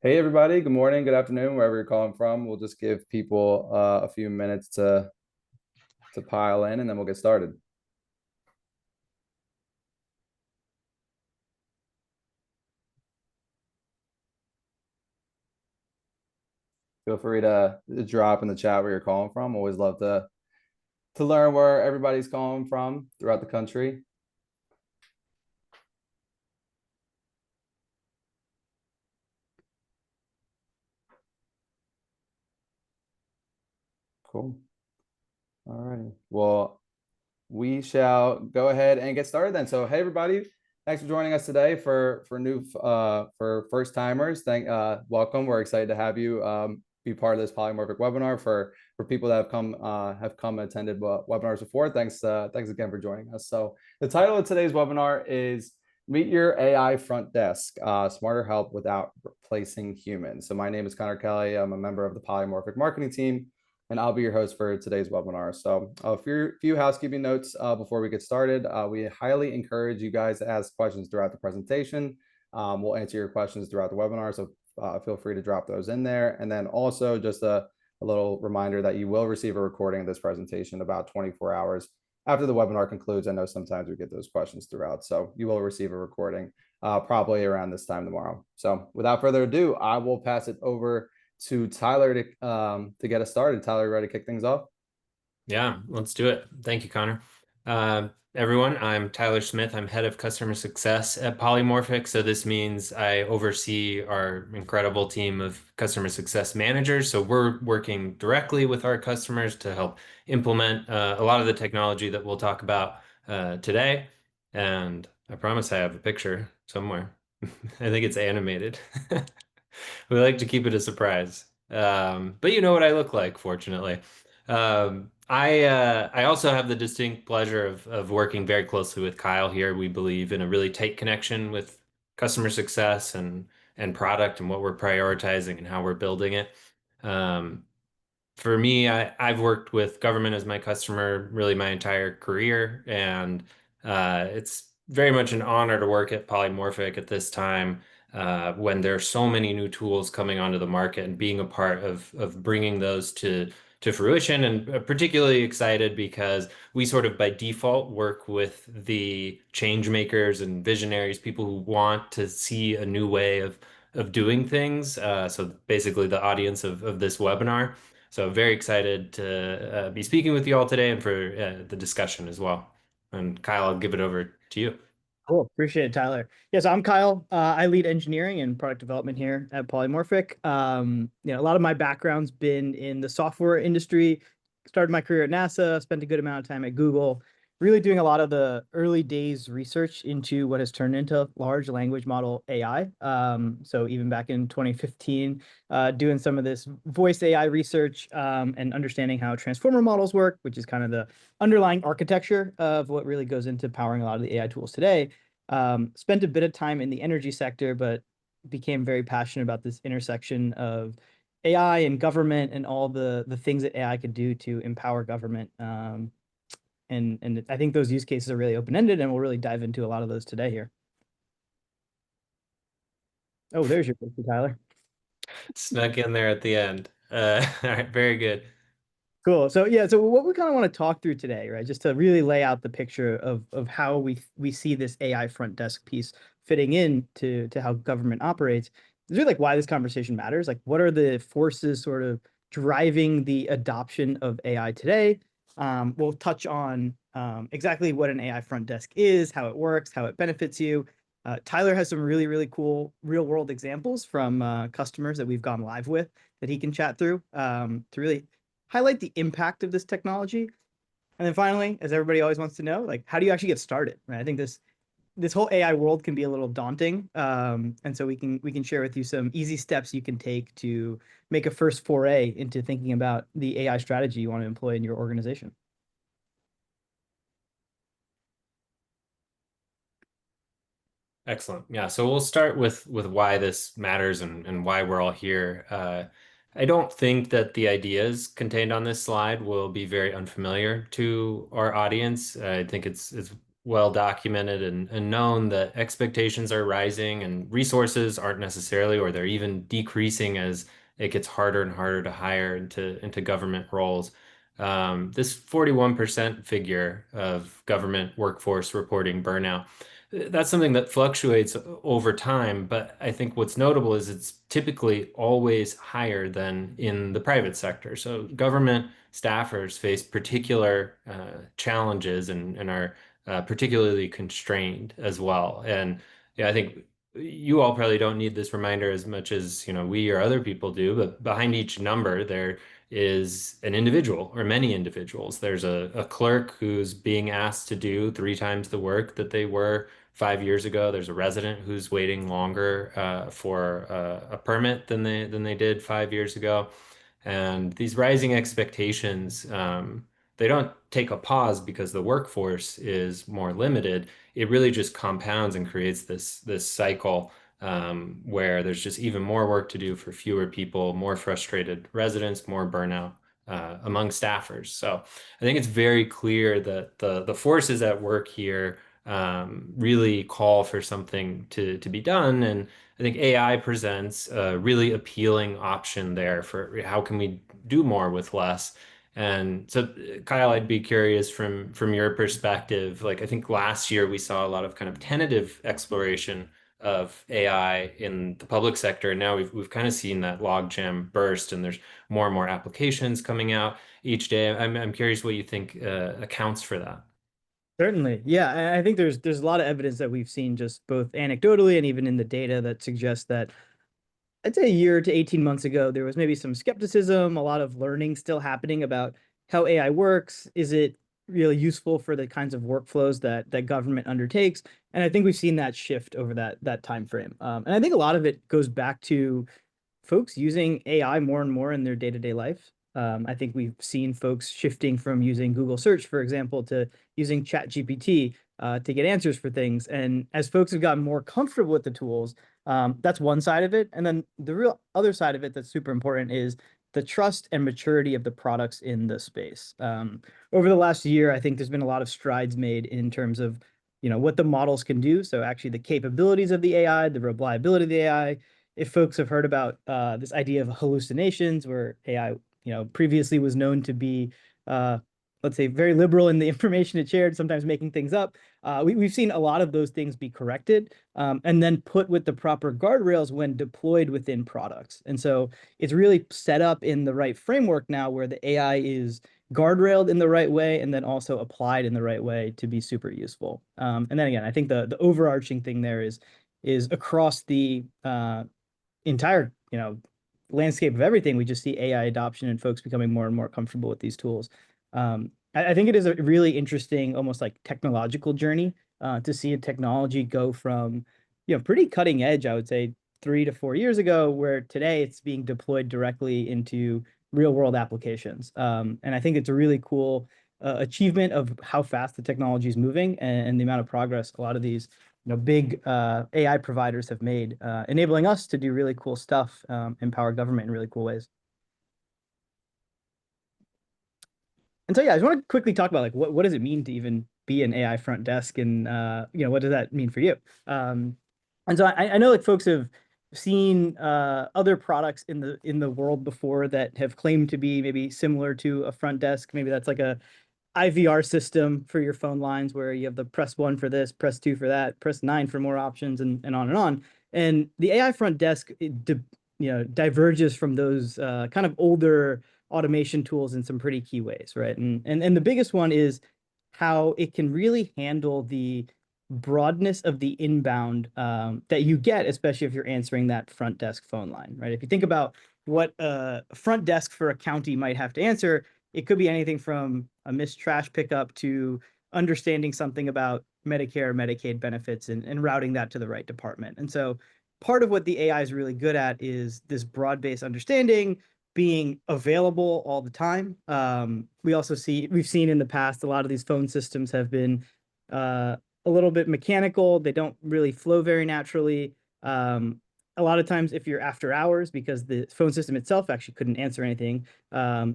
Hey everybody, good morning, good afternoon, wherever you're calling from. We'll just give people a few minutes to pile in and then we'll get started. Feel free to drop in the chat where you're calling from. Always love to learn where everybody's calling from throughout the country. Cool. All righty. Well, we shall go ahead and get started then. So, hey everybody, thanks for joining us today for first timers. Welcome. We're excited to have you be part of this polymorphic webinar for people that have come and attended webinars before. Thanks again for joining us. So, the title of today's webinar is Meet Your AI Front Desk: Smarter Help Without Replacing Humans. So, my name is Connor Kelly. I'm a member of the polymorphic marketing team, and I'll be your host for today's webinar. So a few housekeeping notes before we get started. We highly encourage you guys to ask questions throughout the presentation. We'll answer your questions throughout the webinar, so feel free to drop those in there. And then also just a little reminder that you will receive a recording of this presentation about 24 hours after the webinar concludes. I know sometimes we get those questions throughout, so you will receive a recording probably around this time tomorrow. So without further ado, I will pass it over to Tyler to get us started. Tyler, ready to kick things off? Yeah, let's do it. Thank you, Connor. Everyone, I'm Tyler Smith. I'm head of customer success at Polymorphic. So this means I oversee our incredible team of customer success managers. So we're working directly with our customers to help implement a lot of the technology that we'll talk about today. And I promise I have a picture somewhere. I think it's animated. We like to keep it a surprise. But you know what I look like, fortunately. I also have the distinct pleasure of working very closely with Kyle here. We believe in a really tight connection with customer success and product and what we're prioritizing and how we're building it. Um, for me, I've worked with government as my customer really my entire career, and it's very much an honor to work at Polymorphic at this time when there are so many new tools coming onto the market and being a part of bringing those to fruition. And particularly excited because we sort of by default work with the change makers and visionaries, people who want to see a new way of doing things. So basically the audience of this webinar. So very excited to be speaking with you all today and for the discussion as well. And Kyle, I'll give it over to you. Cool. Appreciate it, Tyler. Yes, I'm Kyle. I lead engineering and product development here at Polymorphic. A lot of my background's been in the software industry. Started my career at NASA, spent a good amount of time at Google, really doing a lot of the early days research into what has turned into large language model AI. So even back in 2015, doing some of this voice AI research and understanding how transformer models work, which is kind of the underlying architecture of what really goes into powering a lot of the AI tools today. Spent a bit of time in the energy sector, but became very passionate about this intersection of AI and government and all the things that AI could do to empower government. And I think those use cases are really open-ended, and we'll really dive into a lot of those today here. Oh, there's your picture, Tyler. Snuck in there at the end. All right, very good. Cool. So yeah, so what we kind of want to talk through today, right? Just to really lay out the picture of how we see this AI front desk piece fitting in to how government operates. Is really like why this conversation matters. Like what are the forces sort of driving the adoption of AI today? We'll touch on exactly what an AI front desk is, how it works, how it benefits you. Tyler has some really, really cool real world examples from customers that we've gone live with that he can chat through to really highlight the impact of this technology. And then finally, as everybody always wants to know, like how do you actually get started? Right? I think this whole AI world can be a little daunting, and so we can share with you some easy steps you can take to make a first foray into thinking about the AI strategy you want to employ in your organization. Excellent. Yeah, so we'll start with why this matters and why we're all here. I don't think that the ideas contained on this slide will be very unfamiliar to our audience. I think it's well documented and known that expectations are rising and resources aren't necessarily, or they're even decreasing as it gets harder and harder to hire into government roles. This 41% figure of government workforce reporting burnout, that's something that fluctuates over time, but I think what's notable is it's typically always higher than in the private sector. So government staffers face particular challenges and are particularly constrained as well. And yeah, I think you all probably don't need this reminder as much as, we or other people do, but behind each number there is an individual or many individuals. There's a clerk who's being asked to do 3 times the work that they were 5 years ago. There's a resident who's waiting longer for a permit than they did 5 years ago. And these rising expectations, they don't take a pause because the workforce is more limited. It really just compounds and creates this cycle where there's just even more work to do for fewer people, more frustrated residents, more burnout among staffers. So I think it's very clear that the forces at work here really call for something to be done. And I think AI presents a really appealing option there for how can we do more with less. And so, Kyle, I'd be curious from your perspective. Like, I think last year we saw a lot of kind of tentative exploration of AI in the public sector, and now we've kind of seen that logjam burst, and there's more and more applications coming out each day. I'm curious what you think accounts for that. Certainly. Yeah, I think there's a lot of evidence that we've seen just both anecdotally and even in the data that suggests that I'd say a year to 18 months ago, there was maybe some skepticism, a lot of learning still happening about how AI works. Is it really useful for the kinds of workflows that government undertakes? And I think we've seen that shift over that time frame. And I think a lot of it goes back to folks using AI more and more in their day-to-day life. I think we've seen folks shifting from using Google search, for example, to using ChatGPT to get answers for things. And as folks have gotten more comfortable with the tools, that's one side of it. And then the real other side of it that's super important is the trust and maturity of the products in the space. Over the last year, I think there's been a lot of strides made in terms of what the models can do. So actually the capabilities of the AI, the reliability of the AI. If folks have heard about this idea of hallucinations, where AI previously was known to be let's say very liberal in the information it shared, sometimes making things up. We've seen a lot of those things be corrected and then put with the proper guardrails when deployed within products. And so it's really set up in the right framework now where the AI is guardrailed in the right way and then also applied in the right way to be super useful. And then again, I think the overarching thing there is across the entire landscape of everything. We just see AI adoption and folks becoming more and more comfortable with these tools. I think it is a really interesting, almost like technological journey to see a technology go from, pretty cutting edge, I would say 3 to 4 years ago, where today it's being deployed directly into real world applications. And I think it's a really cool achievement of how fast the technology is moving and the amount of progress a lot of these big AI providers have made, enabling us to do really cool stuff, empower government in really cool ways. And so, yeah, I just want to quickly talk about like what does it mean to even be an AI front desk, and what does that mean for you? And so I know like folks have seen other products in the world before that have claimed to be maybe similar to a front desk. Maybe that's like a IVR system for your phone lines where you have the press 1 for this, press 2 for that, press 9 for more options, and on and on. And the AI front desk, diverges from those kind of older automation tools in some pretty key ways, right? And the biggest one is how it can really handle the broadness of the inbound that you get, especially if you're answering that front desk phone line, right? If you think about what a front desk for a county might have to answer, it could be anything from a missed trash pickup to understanding something about Medicare, Medicaid benefits and routing that to the right department. And so part of what the AI is really good at is this broad-based understanding, being available all the time. We've seen in the past, a lot of these phone systems have been a little bit mechanical. They don't really flow very naturally. A lot of times if you're after hours, because the phone system itself actually couldn't answer anything,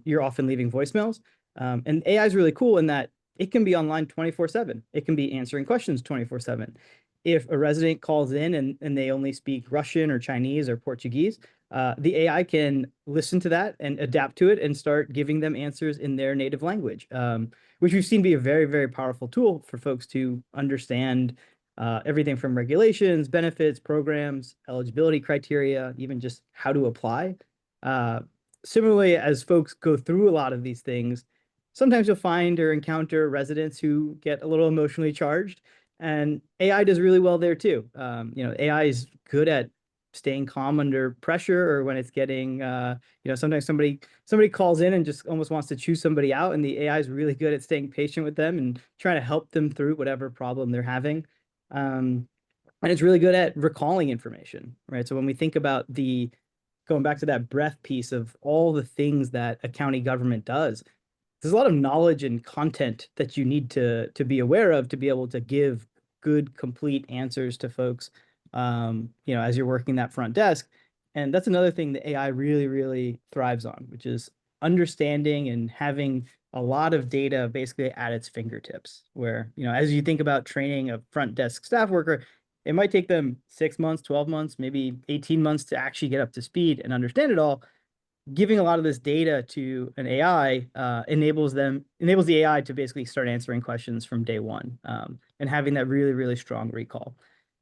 you're often leaving voicemails. And AI is really cool in that it can be online 24/7. It can be answering questions 24/7. If a resident calls in and they only speak Russian or Chinese or Portuguese, the AI can listen to that and adapt to it and start giving them answers in their native language, which we've seen be a very, very powerful tool for folks to understand everything from regulations, benefits, programs, eligibility criteria, even just how to apply. Similarly, as folks go through a lot of these things, sometimes you'll find or encounter residents who get a little emotionally charged, and AI does really well there too. AI is good at staying calm under pressure, or when it's getting, sometimes somebody calls in and just almost wants to chew somebody out, and the AI is really good at staying patient with them and trying to help them through whatever problem they're having. And it's really good at recalling information, right? So when we think about going back to that breadth piece of all the things that a county government does, there's a lot of knowledge and content that you need to be aware of to be able to give good, complete answers to folks, as you're working that front desk. And that's another thing that AI really, really thrives on, which is understanding and having a lot of data basically at its fingertips, where, as you think about training a front desk staff worker, it might take them 6 months, 12 months, maybe 18 months to actually get up to speed and understand it all. Giving a lot of this data to an AI enables the AI to basically start answering questions from day one, and having that really, really strong recall.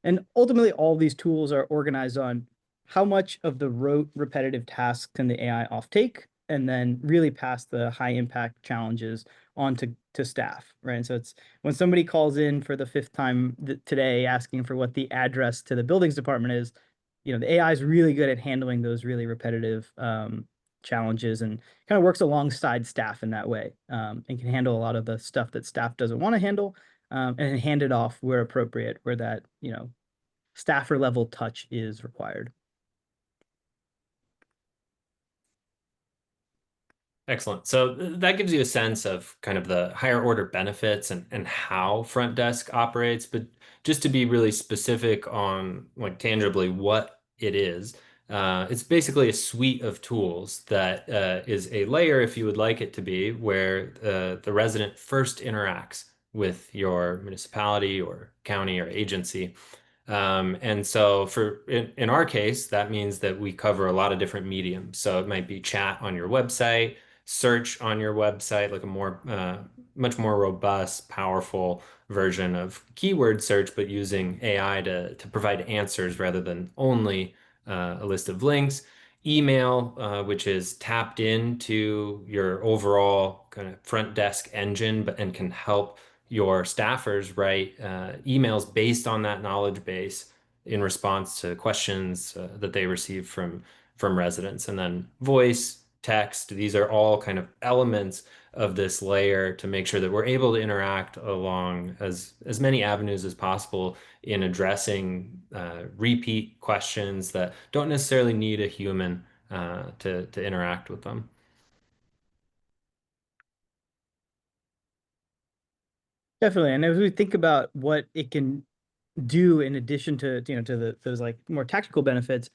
And ultimately, all these tools are organized on how much of the rote, repetitive tasks can the AI off-take, and then really pass the high-impact challenges on to staff, right? And so it's when somebody calls in for the 5th time today asking for what the address to the buildings department is, the AI is really good at handling those really repetitive challenges, and kind of works alongside staff in that way, and can handle a lot of the stuff that staff doesn't want to handle, and hand it off where appropriate, where that staffer level touch is required. Excellent. So that gives you a sense of kind of the higher order benefits and how front desk operates. But just to be really specific on like tangibly what it is, it's basically a suite of tools that is a layer, if you would like it to be, where the resident first interacts with your municipality or county or agency. And so in our case, that means that we cover a lot of different mediums. So it might be chat on your website, search on your website, like a much more robust, powerful version of keyword search, but using AI to provide answers rather than only a list of links. Email, which is tapped into your overall kind of front desk engine, and can help your staffers write emails based on that knowledge base in response to questions that they receive from residents. And then voice, text, these are all kind of elements of this layer to make sure that we're able to interact along as many avenues as possible in addressing repeat questions that don't necessarily need a human to interact with them. Definitely. And as we think about what it can do in addition to, those like more tactical benefits,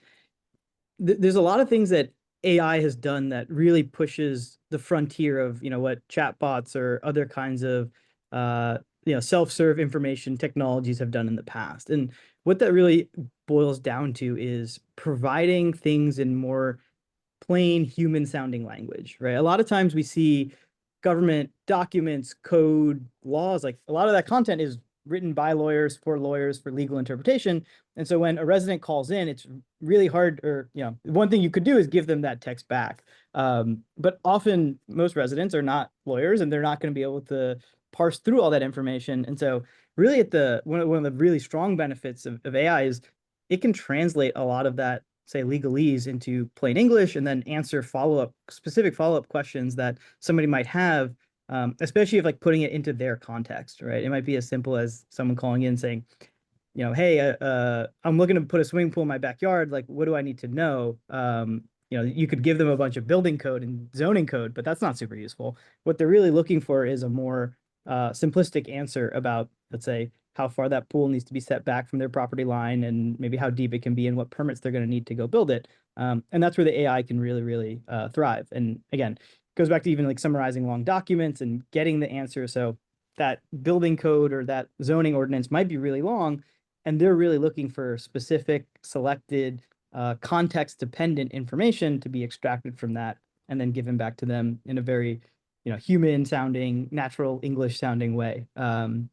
there's a lot of things that AI has done that really pushes the frontier of, what chatbots or other kinds of, self-serve information technologies have done in the past. And what that really boils down to is providing things in more plain human sounding language, right? A lot of times we see government documents, code, laws, like a lot of that content is written by lawyers for legal interpretation. And so when a resident calls in, it's really hard, or, one thing you could do is give them that text back. But often most residents are not lawyers, and they're not going to be able to parse through all that information. And so really one of the really strong benefits of AI is it can translate a lot of that, say, legalese into plain English, and then answer specific follow-up questions that somebody might have, especially if like putting it into their context, right? It might be as simple as someone calling in saying, hey, I'm looking to put a swimming pool in my backyard. Like, what do I need to know? You could give them a bunch of building code and zoning code, but that's not super useful. What they're really looking for is a more simplistic answer about, let's say, how far that pool needs to be set back from their property line, and maybe how deep it can be, and what permits they're going to need to go build it. And that's where the AI can really, really thrive. And again, it goes back to even like summarizing long documents and getting the answer. So that building code or that zoning ordinance might be really long, and they're really looking for specific, selected, context-dependent information to be extracted from that and then given back to them in a very, human-sounding, natural English-sounding way. And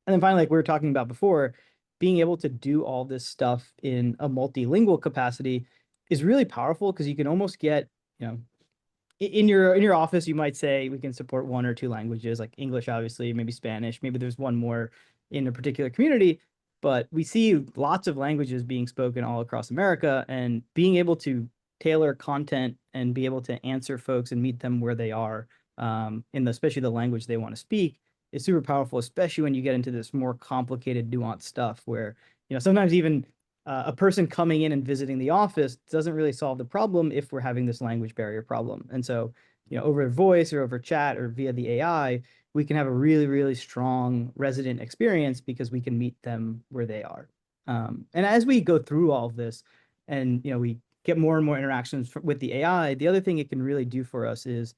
then finally, like we were talking about before, being able to do all this stuff in a multilingual capacity is really powerful because you can almost get, in your office, you might say we can support 1 or 2 languages, like English, obviously, maybe Spanish, maybe there's one more in a particular community, but we see lots of languages being spoken all across America, and being able to tailor content and be able to answer folks and meet them where they are, especially the language they want to speak, is super powerful, especially when you get into this more complicated, nuanced stuff where, sometimes even a person coming in and visiting the office doesn't really solve the problem if we're having this language barrier problem. And so, over voice or over chat or via the AI, we can have a really, really strong resident experience because we can meet them where they are. And as we go through all of this and, we get more and more interactions with the AI, the other thing it can really do for us is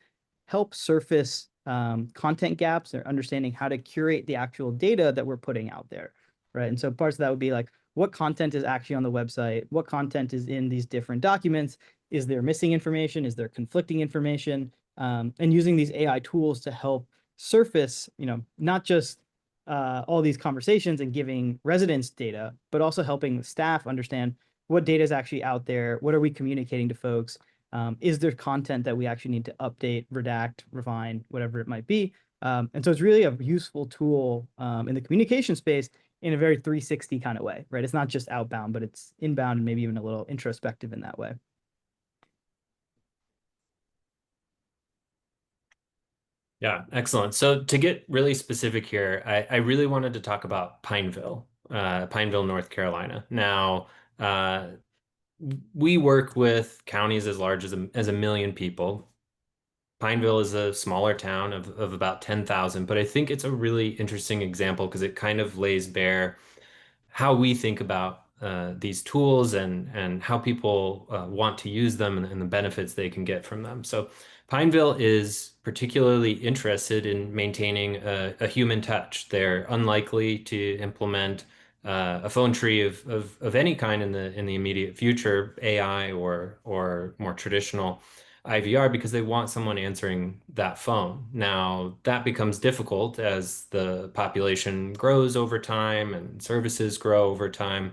help surface content gaps or understanding how to curate the actual data that we're putting out there, right? And so parts of that would be like, what content is actually on the website? What content is in these different documents? Is there missing information? Is there conflicting information? And using these AI tools to help surface, not just all these conversations and giving residents data, but also helping staff understand what data is actually out there. What are we communicating to folks? Is there content that we actually need to update, redact, refine, whatever it might be? And so it's really a useful tool in the communication space in a very 360 kind of way, right? It's not just outbound, but it's inbound and maybe even a little introspective in that way. Yeah, excellent. So to get really specific here, I really wanted to talk about Pineville, North Carolina. Now, we work with counties as large as a million people. Pineville is a smaller town of about 10,000, but I think it's a really interesting example because it kind of lays bare how we think about these tools and how people want to use them and the benefits they can get from them. So Pineville is particularly interested in maintaining a human touch. They're unlikely to implement a phone tree of any kind in the immediate future, AI or more traditional IVR, because they want someone answering that phone. Now, that becomes difficult as the population grows over time and services grow over time.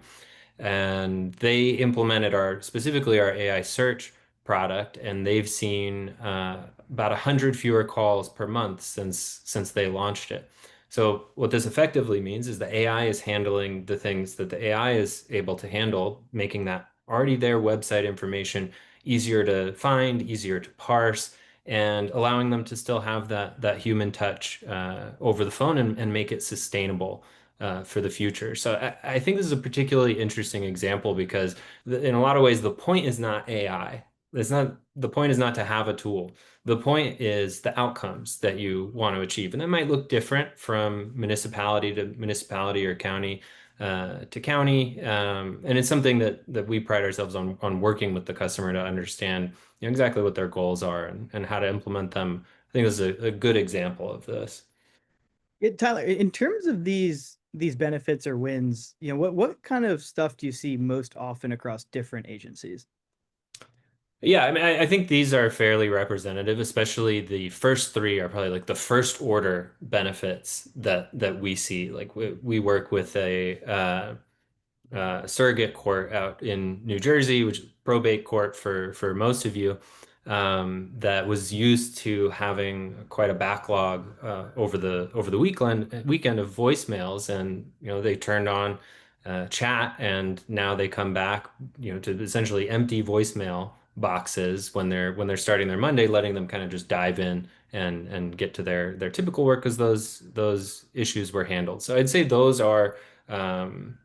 And they implemented specifically our AI search product, and they've seen about 100 fewer calls per month since they launched it. So what this effectively means is the AI is handling the things that the AI is able to handle, making that already there website information easier to find, easier to parse, and allowing them to still have that human touch over the phone and make it sustainable for the future. So I think this is a particularly interesting example because in a lot of ways, the point is not AI. The point is not to have a tool. The point is the outcomes that you want to achieve. And that might look different from municipality to municipality or county to county. And it's something that we pride ourselves on working with the customer to understand, exactly what their goals are and how to implement them. I think this is a good example of this. Tyler, in terms of these benefits or wins, what kind of stuff do you see most often across different agencies? Yeah, I mean, I think these are fairly representative, especially the first three are probably like the first order benefits that we see. Like we work with a surrogate court out in New Jersey, which is probate court for most of you, that was used to having quite a backlog over the weekend of voicemails, and they turned on chat, and now they come back to essentially empty voicemail boxes when they're starting their Monday, letting them kind of just dive in and get to their typical work because those issues were handled. So I'd say those are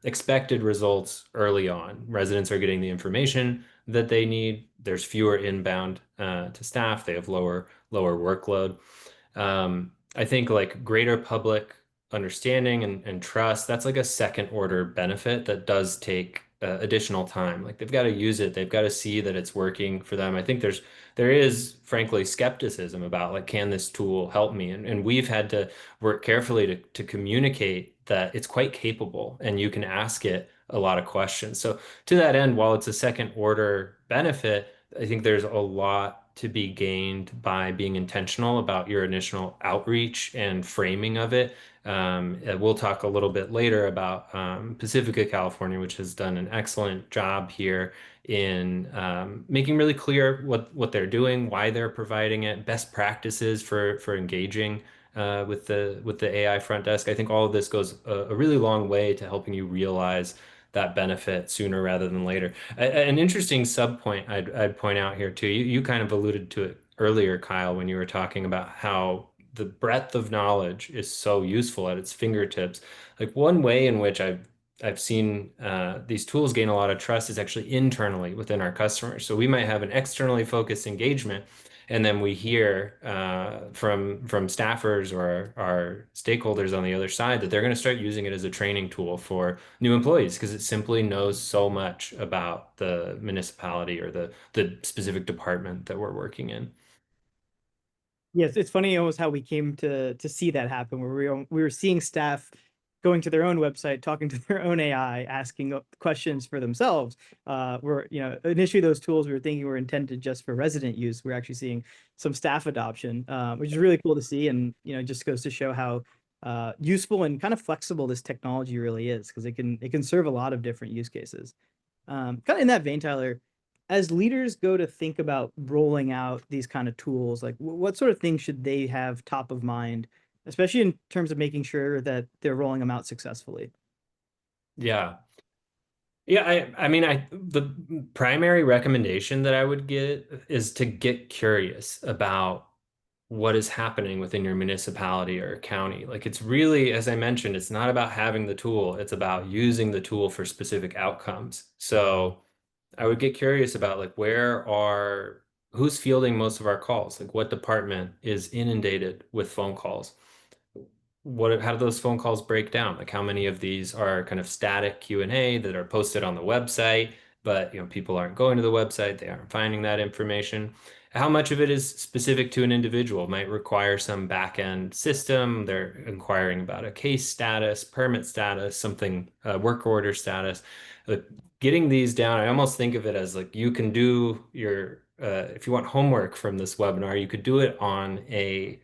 expected results early on. Residents are getting the information that they need. There's fewer inbound to staff. They have lower workload. I think like greater public understanding and trust, that's like a second order benefit that does take additional time. Like they've got to use it. They've got to see that it's working for them. I think there is frankly skepticism about like, can this tool help me? And we've had to work carefully to communicate that it's quite capable and you can ask it a lot of questions. So to that end, while it's a second order benefit, I think there's a lot to be gained by being intentional about your initial outreach and framing of it. We'll talk a little bit later about Pacifica, California, which has done an excellent job here in making really clear what they're doing, why they're providing it, best practices for engaging with the AI front desk. I think all of this goes a really long way to helping you realize that benefit sooner rather than later. An interesting sub point I'd point out here too. You kind of alluded to it earlier, Kyle, when you were talking about how the breadth of knowledge is so useful at its fingertips. Like one way in which I've seen these tools gain a lot of trust is actually internally within our customers. So we might have an externally focused engagement, and then we hear from staffers or our stakeholders on the other side that they're going to start using it as a training tool for new employees because it simply knows so much about the municipality or the specific department that we're working in. Yes, it's funny almost how we came to see that happen, where we were seeing staff going to their own website, talking to their own AI, asking questions for themselves. Where, you know, initially those tools we were thinking were intended just for resident use. We're actually seeing some staff adoption, which is really cool to see, and you know, just goes to show how useful and kind of flexible this technology really is, because it can serve a lot of different use cases. Kind of in that vein, Tyler, as leaders go to think about rolling out these kind of tools, like what sort of things should they have top of mind, especially in terms of making sure that they're rolling them out successfully? Yeah. Yeah, I mean, the primary recommendation that I would get is to get curious about what is happening within your municipality or county. Like it's really, as I mentioned, it's not about having the tool, it's about using the tool for specific outcomes. So I would get curious about like who's fielding most of our calls? Like what department is inundated with phone calls? How do those phone calls break down? Like how many of these are kind of static Q&A that are posted on the website, but you know, people aren't going to the website, they aren't finding that information. How much of it is specific to an individual? Might require some back-end system. They're inquiring about a case status, permit status, something, work order status. Getting these down, I almost think of it as like you can do your, if you want homework from this webinar, you could do it on a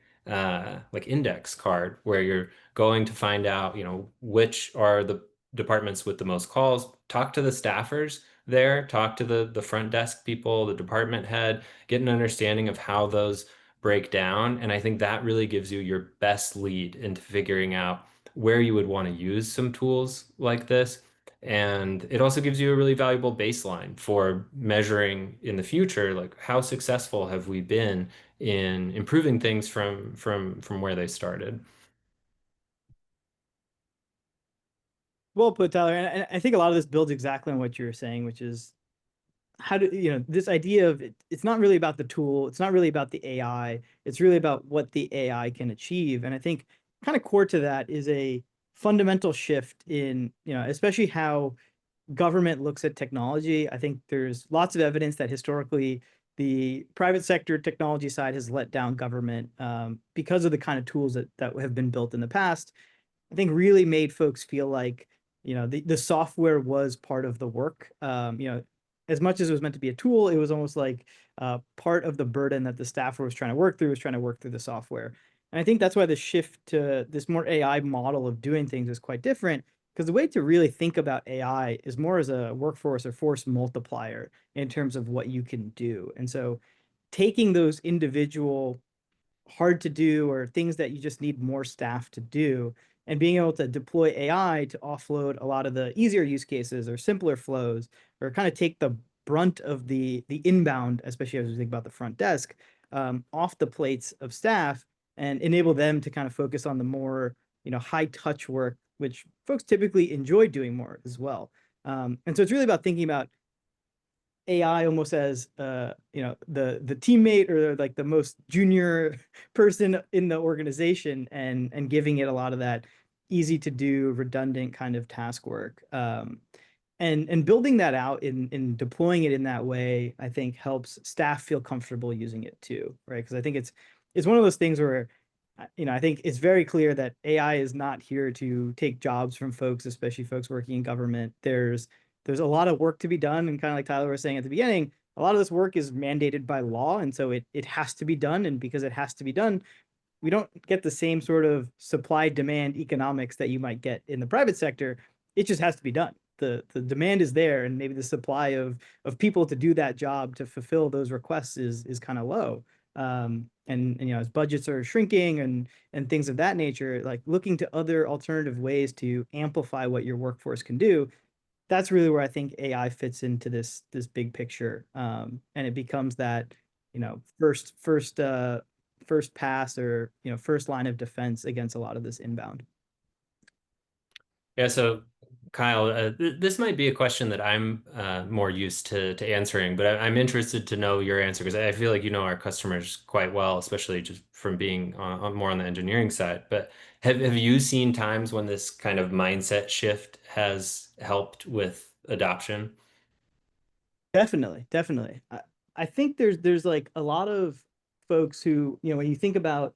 like index card where you're going to find out, you know, which are the departments with the most calls, talk to the staffers there, talk to the front desk people, the department head, get an understanding of how those break down. And I think that really gives you your best lead into figuring out where you would want to use some tools like this. And it also gives you a really valuable baseline for measuring in the future, like how successful have we been in improving things from where they started. Well put, Tyler. And I think a lot of this builds exactly on what you were saying, which is how do you know this idea of it's not really about the tool, it's not really about the AI, it's really about what the AI can achieve. And I think kind of core to that is a fundamental shift in, you know, especially how government looks at technology. I think there's lots of evidence that historically the private sector technology side has let down government because of the kind of tools that have been built in the past. I think really made folks feel like, you know, the software was part of the work. You know, as much as it was meant to be a tool, it was almost like part of the burden that the staffer was trying to work through the software. And I think that's why the shift to this more AI model of doing things is quite different, because the way to really think about AI is more as a workforce or force multiplier in terms of what you can do. And so taking those individual hard to do or things that you just need more staff to do, and being able to deploy AI to offload a lot of the easier use cases or simpler flows, or kind of take the brunt of the inbound, especially as we think about the front desk, off the plates of staff, and enable them to kind of focus on the more, you know, high touch work, which folks typically enjoy doing more as well. And so it's really about thinking about AI almost as you know, the teammate or like the most junior person in the organization, and giving it a lot of that easy to do redundant kind of task work. and building that out in deploying it in that way, I think helps staff feel comfortable using it too, right? Because I think it's one of those things where I think it's very clear that AI is not here to take jobs from folks, especially folks working in government. There's a lot of work to be done, and kind of like Tyler was saying at the beginning, a lot of this work is mandated by law, and so it has to be done. And because it has to be done, we don't get the same sort of supply demand economics that you might get in the private sector. It just has to be done. The demand is there, and maybe the supply of people to do that job to fulfill those requests is kind of low. And as budgets are shrinking and things of that nature, like looking to other alternative ways to amplify what your workforce can do, that's really where I think AI fits into this big picture. And it becomes that, first pass, or first line of defense against a lot of this inbound. Yeah, so Kyle, this might be a question that I'm more used to answering, but I'm interested to know your answer, because I feel like you know our customers quite well, especially just from being more on the engineering side. But have you seen times when this kind of mindset shift has helped with adoption? Definitely, definitely. I think there's like a lot of folks who, when you think about,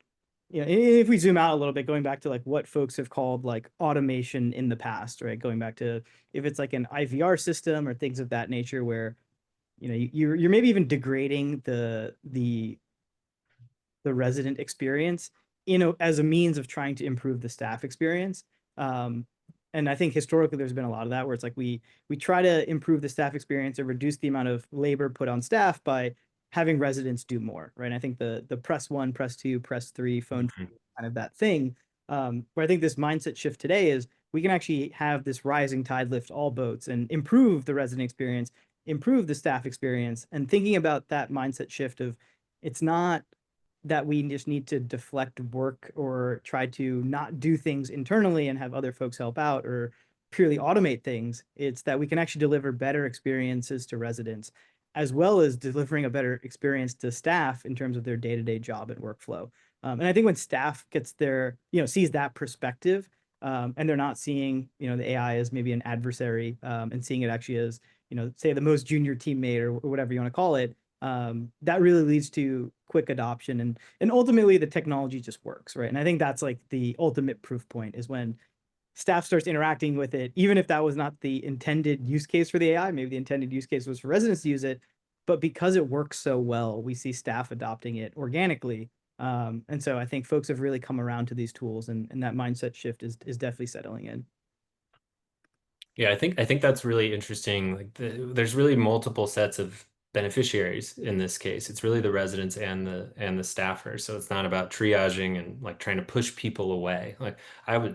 if we zoom out a little bit, going back to like what folks have called like automation in the past, right? Going back to if it's like an IVR system or things of that nature, where you're maybe even degrading the resident experience, as a means of trying to improve the staff experience. And I think historically there's been a lot of that, where it's like we try to improve the staff experience or reduce the amount of labor put on staff by having residents do more, right? And I think the press one, press two, press three, phone Mhm. kind of that thing. Where I think this mindset shift today is we can actually have this rising tide lift all boats and improve the resident experience, improve the staff experience, and thinking about that mindset shift of, it's not that we just need to deflect work or try to not do things internally and have other folks help out, or purely automate things. It's that we can actually deliver better experiences to residents, as well as delivering a better experience to staff in terms of their day-to-day job and workflow. And I think when staff gets sees that perspective, and they're not seeing, the AI as maybe an adversary, and seeing it actually as, say the most junior teammate, or whatever you want to call it, that really leads to quick adoption, and ultimately the technology just works, right? And I think that's like the ultimate proof point, is when staff starts interacting with it, even if that was not the intended use case for the AI, maybe the intended use case was for residents to use it, but because it works so well, we see staff adopting it organically. And so I think folks have really come around to these tools, and that mindset shift is definitely settling in. Yeah, I think that's really interesting. Like there's really multiple sets of beneficiaries in this case. It's really the residents and the staffers. So it's not about triaging and like trying to push people away. Like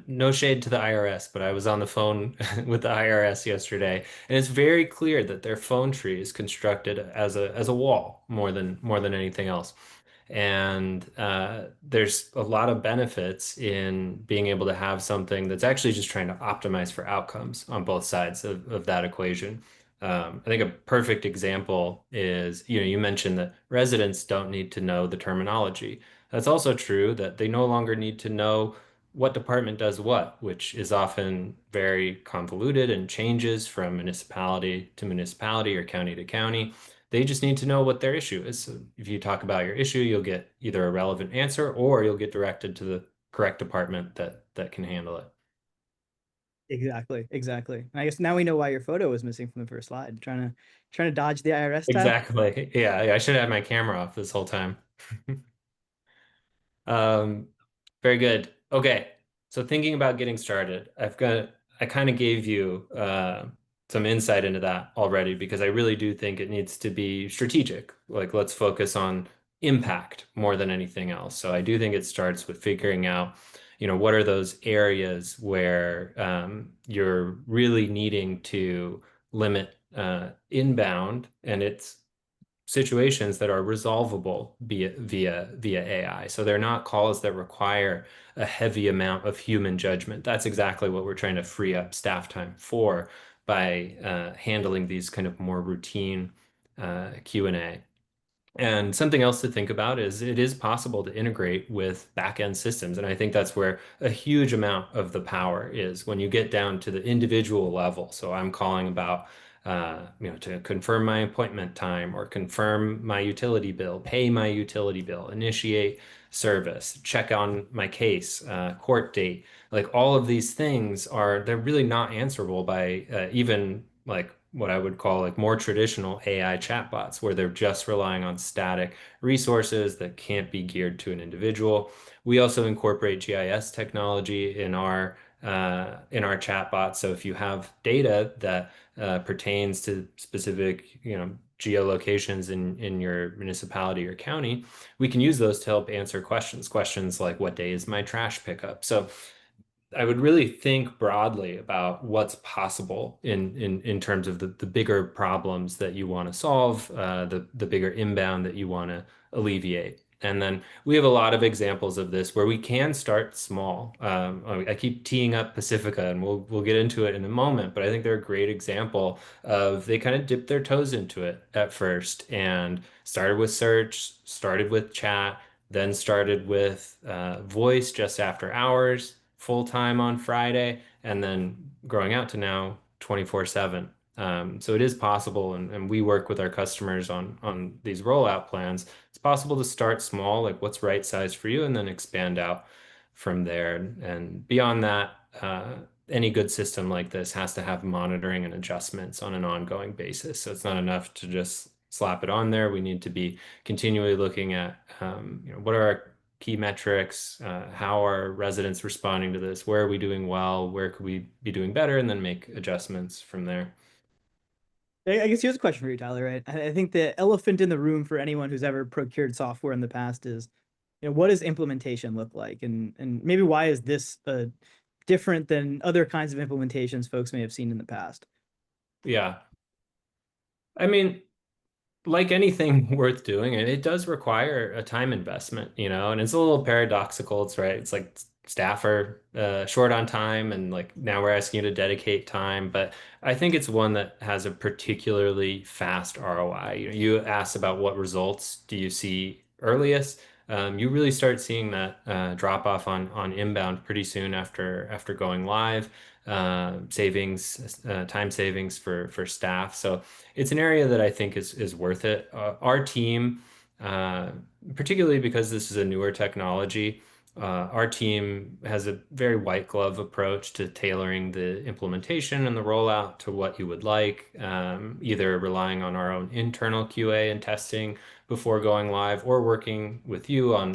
no shade to the IRS, but I was on the phone with the IRS yesterday, and it's very clear that their phone tree is constructed as a wall more than anything else. And there's a lot of benefits in being able to have something that's actually just trying to optimize for outcomes on both sides of that equation. I think a perfect example is, you mentioned that residents don't need to know the terminology. That's also true that they no longer need to know what department does what, which is often very convoluted and changes from municipality to municipality or county to county. They just need to know what their issue is. So if you talk about your issue, you'll get either a relevant answer, or you'll get directed to the correct department that can handle it. Exactly, exactly. And I guess now we know why your photo was missing from the first slide. Trying to dodge the IRS tile. Exactly. Yeah, I should have had my camera off this whole time. Um, Very good. Okay. So thinking about getting started, I kind of gave you some insight into that already, because I really do think it needs to be strategic. Like, let's focus on impact more than anything else. So I do think it starts with figuring out, what are those areas where you're really needing to limit inbound, and it's situations that are resolvable via AI. So they're not calls that require a heavy amount of human judgment. That's exactly what we're trying to free up staff time for by handling these kind of more routine Q&A. And something else to think about is it is possible to integrate with back-end systems. And I think that's where a huge amount of the power is when you get down to the individual level. So I'm calling about, to confirm my appointment time or confirm my utility bill, pay my utility bill, initiate service, check on my case, court date. Like all of these things they're really not answerable by even like what I would call like more traditional AI chatbots, where they're just relying on static resources that can't be geared to an individual. We also incorporate GIS technology in our chatbot. So if you have data that pertains to specific, geolocations in your municipality or county, we can use those to help answer questions like what day is my trash pickup. So I would really think broadly about what's possible in terms of the bigger problems that you want to solve, the bigger inbound that you want to alleviate. And then we have a lot of examples of this where we can start small. I keep teeing up Pacifica, and we'll get into it in a moment, but I think they're a great example of they kind of dipped their toes into it at first and started with search, started with chat, then started with voice just after hours, full time on Friday, and then growing out to now 24/7. So it is possible, and we work with our customers on these rollout plans. It's possible to start small, like what's right size for you, and then expand out from there. And beyond that, any good system like this has to have monitoring and adjustments on an ongoing basis. So it's not enough to just slap it on there. We need to be continually looking at what are our key metrics, how are residents responding to this, where are we doing well, where could we be doing better, and then make adjustments from there. I guess here's a question for you, Tyler, right? I think the elephant in the room for anyone who's ever procured software in the past is, what does implementation look like? And maybe why is this different than other kinds of implementations folks may have seen in the past? Yeah. I mean, like anything worth doing, it does require a time investment, and it's a little paradoxical. It's right. It's like staff are short on time, and like now we're asking you to dedicate time. But I think it's one that has a particularly fast ROI. You asked about what results do you see earliest. You really start seeing that drop off on inbound pretty soon after going live. Time savings for staff. So it's an area that I think is worth it. Our team, uh, particularly because this is a newer technology, our team has a very white glove approach to tailoring the implementation and the rollout to what you would like, either relying on our own internal QA and testing before going live, or working with you on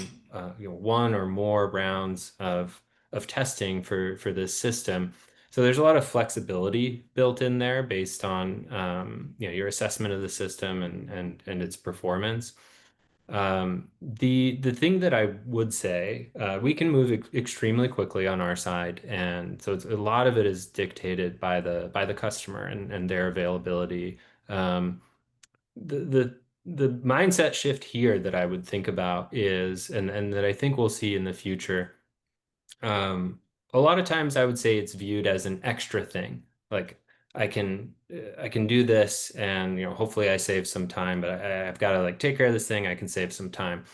one or more rounds of testing for this system. So there's a lot of flexibility built in there based on your assessment of the system and its performance. The thing that I would say, we can move extremely quickly on our side, and so a lot of it is dictated by the customer and their availability. The mindset shift here that I would think about is, and that I think we'll see in the future, a lot of times I would say it's viewed as an extra thing. Like I can do this, and hopefully I save some time, but I've got to like take care of this thing. I can save some time.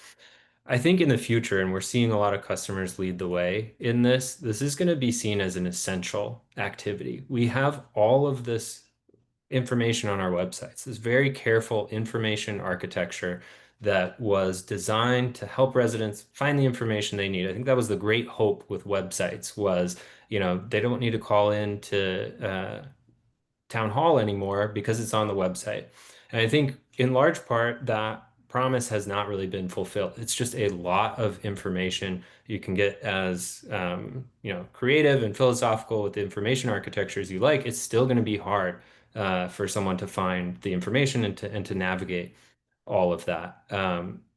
I think in the future, and we're seeing a lot of customers lead the way in this is going to be seen as an essential activity. We have all of this information on our websites. This very careful information architecture that was designed to help residents find the information they need. I think that was the great hope with websites was, they don't need to call in to town hall anymore because it's on the website. And I think in large part that promise has not really been fulfilled. It's just a lot of information. You can get as creative and philosophical with the information architecture as you like. It's still going to be hard for someone to find the information and to navigate all of that.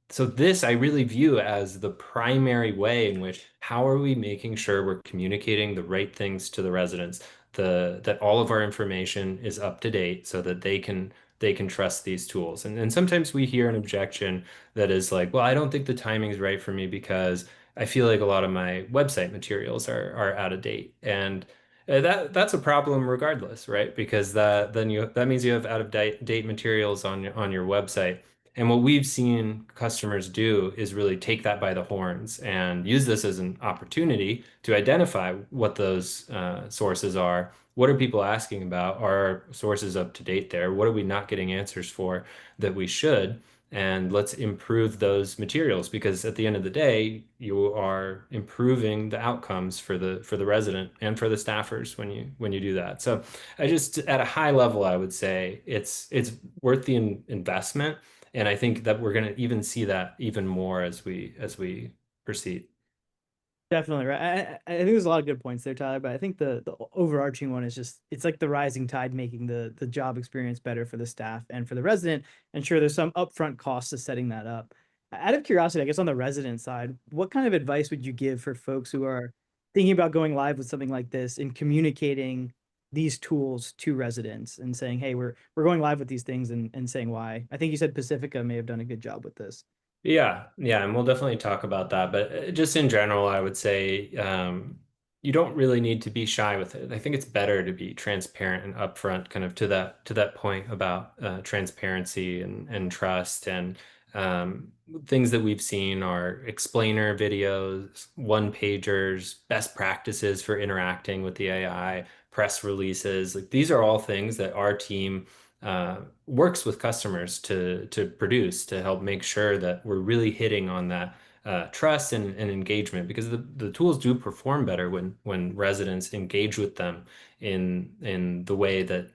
So this I really view as the primary way in which how are we making sure we're communicating the right things to the residents, that all of our information is up to date so that they can trust these tools. And sometimes we hear an objection that is like, well, I don't think the timing is right for me because I feel like a lot of my website materials are out of date. And that's a problem regardless, right? Because that means you have out of date materials on your website. And what we've seen customers do is really take that by the horns and use this as an opportunity to identify what those sources are. What are people asking about? Are our sources up to date there? What are we not getting answers for that we should? And let's improve those materials, because at the end of the day, you are improving the outcomes for the resident and for the staffers when you do that. So I just, at a high level, I would say it's worth the investment. And I think that we're going to even see that even more as we proceed. Definitely right. I think there's a lot of good points there, Tyler, but I think the overarching one is just it's like the rising tide making the job experience better for the staff and for the resident. And sure, there's some upfront costs to setting that up. Out of curiosity, I guess on the resident side, what kind of advice would you give for folks who are thinking about going live with something like this and communicating these tools to residents and saying, hey, we're going live with these things and saying why? I think you said Pacifica may have done a good job with this. Yeah, and we'll definitely talk about that. But just in general, I would say you don't really need to be shy with it. I think it's better to be transparent and upfront, kind of to that point about transparency and trust. And things that we've seen are explainer videos, one pagers, best practices for interacting with the AI, press releases. Like, these are all things that our team works with customers to produce, to help make sure that we're really hitting on that trust and engagement, because the tools do perform better when residents engage with them in the way that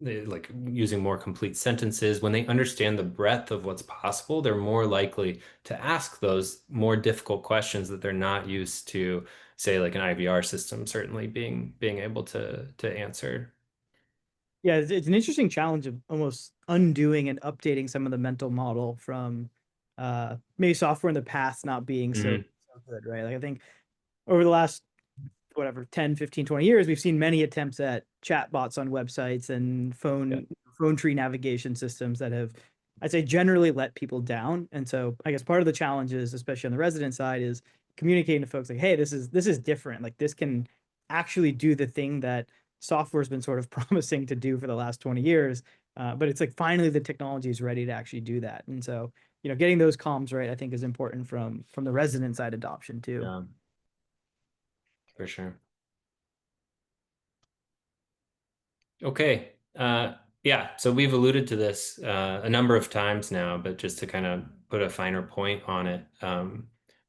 like using more complete sentences. When they understand the breadth of what's possible, they're more likely to ask those more difficult questions that they're not used to, say, like an IVR system certainly being able to answer. Yeah, it's an interesting challenge of almost undoing and updating some of the mental model from maybe software in the past not being Mhm. so good, right? Like I think over the last whatever 10, 15, 20 years, we've seen many attempts at chatbots on websites and Yeah. phone tree navigation systems that have, I'd say, generally let people down. And so I guess part of the challenge is, especially on the resident side, is communicating to folks like, hey, this is different. Like this can actually do the thing that software's been sort of promising to do for the last 20 years. But it's like finally the technology is ready to actually do that. And so, getting those comms right, I think is important from the resident side adoption too. Yeah, for sure. Okay. Yeah, so we've alluded to this a number of times now, but just to kind of put a finer point on it,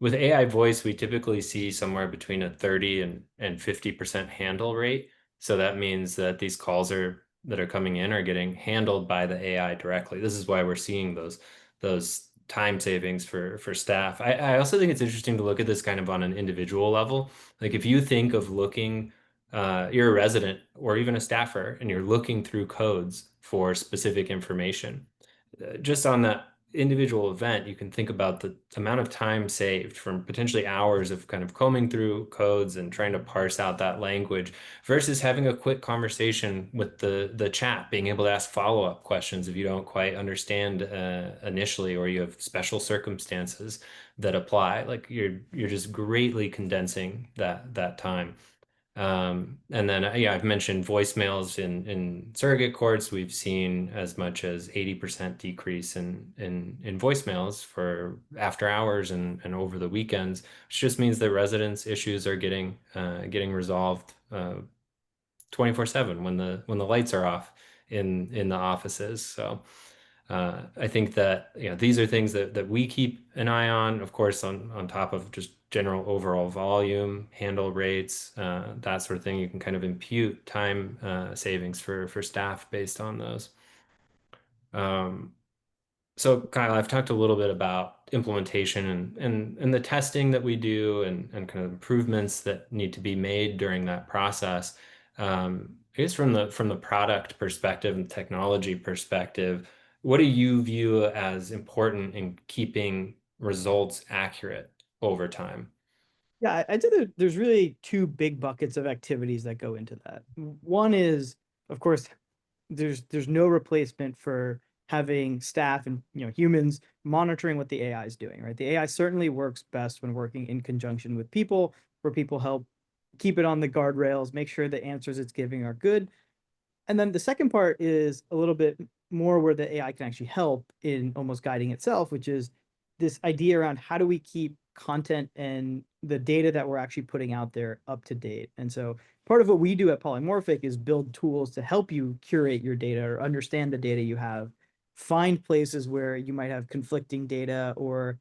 with AI voice, we typically see somewhere between a 30 and 50% handle rate. So that means that these calls that are coming in are getting handled by the AI directly. This is why we're seeing those time savings for staff. I also think it's interesting to look at this kind of on an individual level. Like, if you think of looking, you're a resident or even a staffer, and you're looking through codes for specific information. Just on that individual event, you can think about the amount of time saved from potentially hours of kind of combing through codes and trying to parse out that language, versus having a quick conversation with the chat, being able to ask follow-up questions if you don't quite understand initially, or you have special circumstances that apply. Like, you're just greatly condensing that time. And then, yeah, I've mentioned voicemails in surrogate courts. We've seen as much as 80% decrease in voicemails for after hours and over the weekends, which just means that residents' issues are getting resolved 24/7 when the lights are off in the offices. So I think that, these are things that we keep an eye on, of course, on top of just general overall volume, handle rates, that sort of thing. You can kind of impute time savings for staff based on those. So, Kyle, I've talked a little bit about implementation and the testing that we do, and kind of improvements that need to be made during that process. I guess from the product perspective and technology perspective, what do you view as important in keeping results accurate over time? Yeah, I'd say there's really two big buckets of activities that go into that. One is, of course, there's no replacement for having staff and humans monitoring what the AI is doing, right? The AI certainly works best when working in conjunction with people, where people help keep it on the guardrails, make sure the answers it's giving are good. And then the second part is a little bit more where the AI can actually help in almost guiding itself, which is this idea around how do we keep content and the data that we're actually putting out there up to date. And so part of what we do at Polymorphic is build tools to help you curate your data or understand the data you have, find places where you might have conflicting data, or,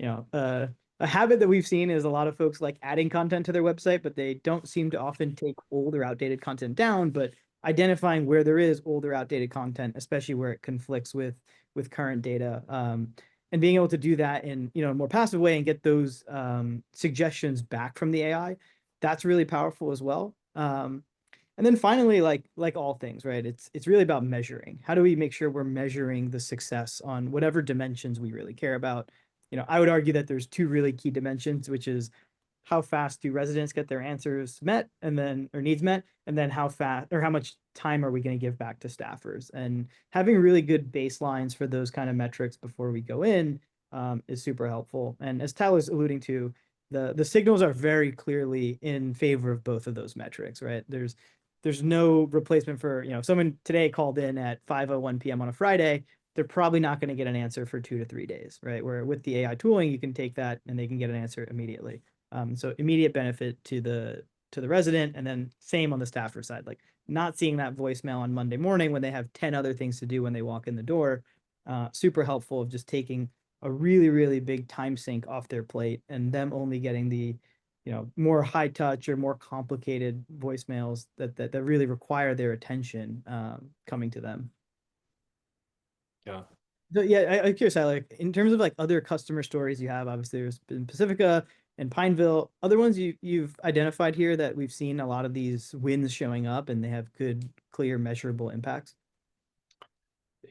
a habit that we've seen is a lot of folks like adding content to their website, but they don't seem to often take old or outdated content down, but identifying where there is old or outdated content, especially where it conflicts with current data, and being able to do that in a more passive way and get those suggestions back from the AI, that's really powerful as well. And then finally, like all things, right? It's really about measuring. How do we make sure we're measuring the success on whatever dimensions we really care about? I would argue that there's two really key dimensions, which is how fast do residents get their answers met or needs met, and then how fast or how much time are we going to give back to staffers? And having really good baselines for those kind of metrics before we go in is super helpful. And as Tyler's alluding to, the signals are very clearly in favor of both of those metrics, right? There's no replacement for, if someone today called in at 5:01 p.m. on a Friday, they're probably not going to get an answer for 2 to 3 days, right? Where with the AI tooling, you can take that and they can get an answer immediately. So immediate benefit to the resident, and then same on the staffer side, like not seeing that voicemail on Monday morning when they have 10 other things to do when they walk in the door. Super helpful of just taking a really, really big time sink off their plate and them only getting the more high touch or more complicated voicemails that really require their attention coming to them. Yeah. So yeah, I'm curious, like in terms of like other customer stories you have, obviously there's been Pacifica and Pineville, other ones you've identified here that we've seen a lot of these wins showing up and they have good, clear, measurable impacts.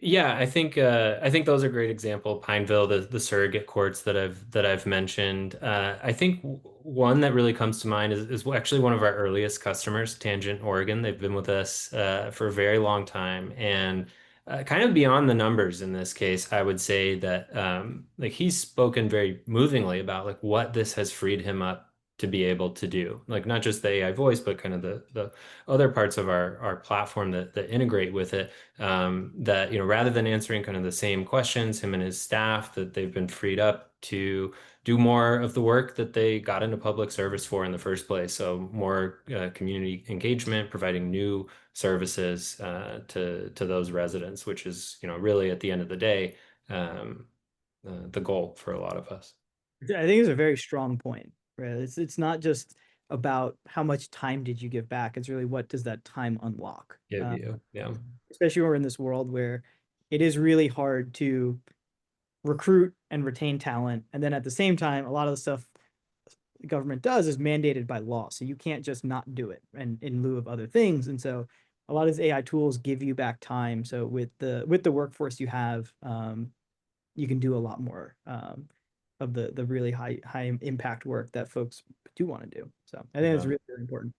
Yeah, I think those are great example. Pineville, the surrogate courts that I've mentioned. I think one that really comes to mind is actually one of our earliest customers, Tangent Oregon. They've been with us for a very long time, and kind of beyond the numbers in this case, I would say that like he's spoken very movingly about like what this has freed him up to be able to do, like not just the AI voice, but kind of the other parts of our platform that integrate with it. That rather than answering kind of the same questions, him and his staff, that they've been freed up to do more of the work that they got into public service for in the first place. So more community engagement, providing new services to those residents, which is really at the end of the day the goal for a lot of us. I think it's a very strong point, right? It's not just about how much time did you give back. It's really what does that time unlock? Yeah. Especially when we're in this world where it is really hard to recruit and retain talent. And then at the same time, a lot of the stuff the government does is mandated by law. So you can't just not do it and in lieu of other things. And so a lot of these AI tools give you back time. So with the workforce you have, you can do a lot more of the really high impact work that folks do want to do. So I think it's really, really important.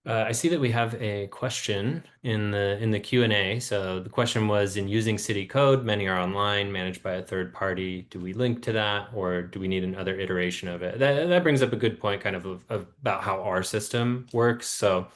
I see that we have a question in the Q&A. So the question was, in using city code, many are online, managed by a third party. Do we link to that, or do we need another iteration of it? That brings up a good point kind of about how our system works. So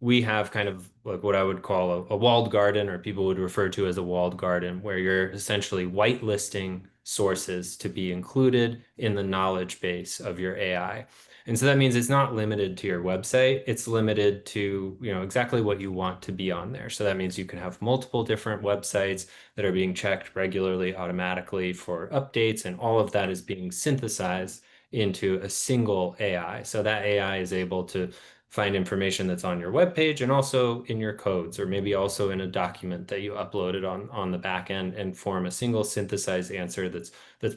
we have kind of like what I would call a walled garden, or people would refer to as a walled garden, where you're essentially whitelisting sources to be included in the knowledge base of your AI. And so that means it's not limited to your website. It's limited to, exactly what you want to be on there. So that means you can have multiple different websites that are being checked regularly, automatically for updates, and all of that is being synthesized into a single AI. So that AI is able to find information that's on your web page and also in your codes, or maybe also in a document that you uploaded on the back end, and form a single synthesized answer that's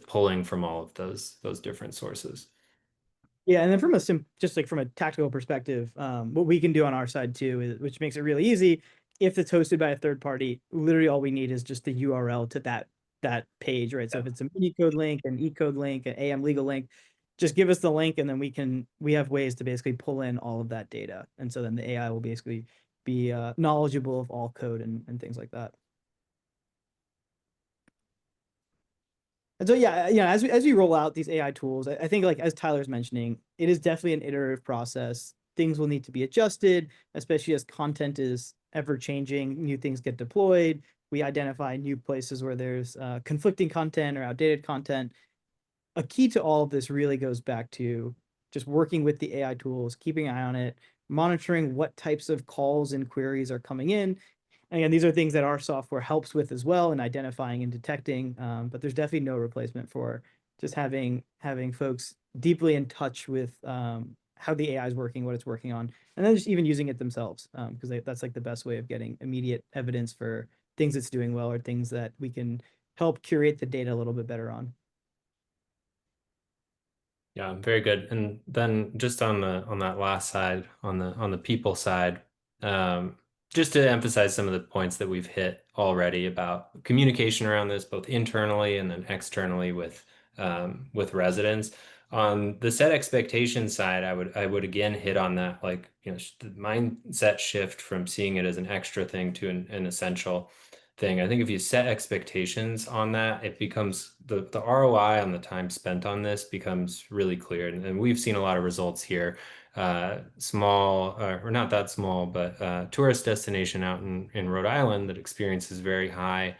pulling from all of those different sources. Yeah, and then from just like from a tactical perspective, what we can do on our side too, which makes it really easy, if it's hosted by a third party, literally all we need is just the URL to that page, right? So if it's a Minicode link, an eCode link, an AM legal link, just give us the link, and then we have ways to basically pull in all of that data. And so then the AI will basically be knowledgeable of all code and things like that. And so, yeah, as we roll out these AI tools, I think, like as Tyler's mentioning, it is definitely an iterative process. Things will need to be adjusted, especially as content is ever changing, new things get deployed. We identify new places where there's conflicting content or outdated content. A key to all of this really goes back to just working with the AI tools, keeping an eye on it, monitoring what types of calls and queries are coming in. And again, these are things that our software helps with as well in identifying and detecting. But there's definitely no replacement for just having folks deeply in touch with how the AI is working, what it's working on, and then just even using it themselves, because that's like the best way of getting immediate evidence for things it's doing well or things that we can help curate the data a little bit better on. Yeah, very good. And then just on that last side, on the people side, just to emphasize some of the points that we've hit already about communication around this, both internally and then externally with residents. On the set expectation side, I would again hit on that, like, you know, the mindset shift from seeing it as an extra thing to an essential thing. I think if you set expectations on that, it becomes the ROI on the time spent on this becomes really clear. And we've seen a lot of results here. Small, or not that small, but tourist destination out in Rhode Island that experiences very high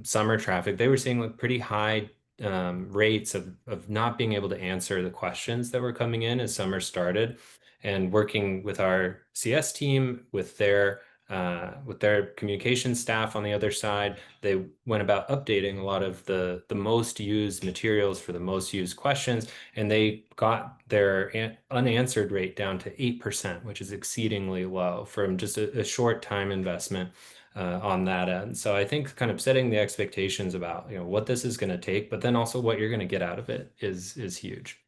summer traffic. They were seeing like pretty high rates of not being able to answer the questions that were coming in as summer started. And working with our CS team, with their communication staff on the other side, they went about updating a lot of the most used materials for the most used questions, and they got their unanswered rate down to 8%, which is exceedingly low from just a short time investment on that end. So I think kind of setting the expectations about, you know, what this is going to take, but then also what you're going to get out of it is huge.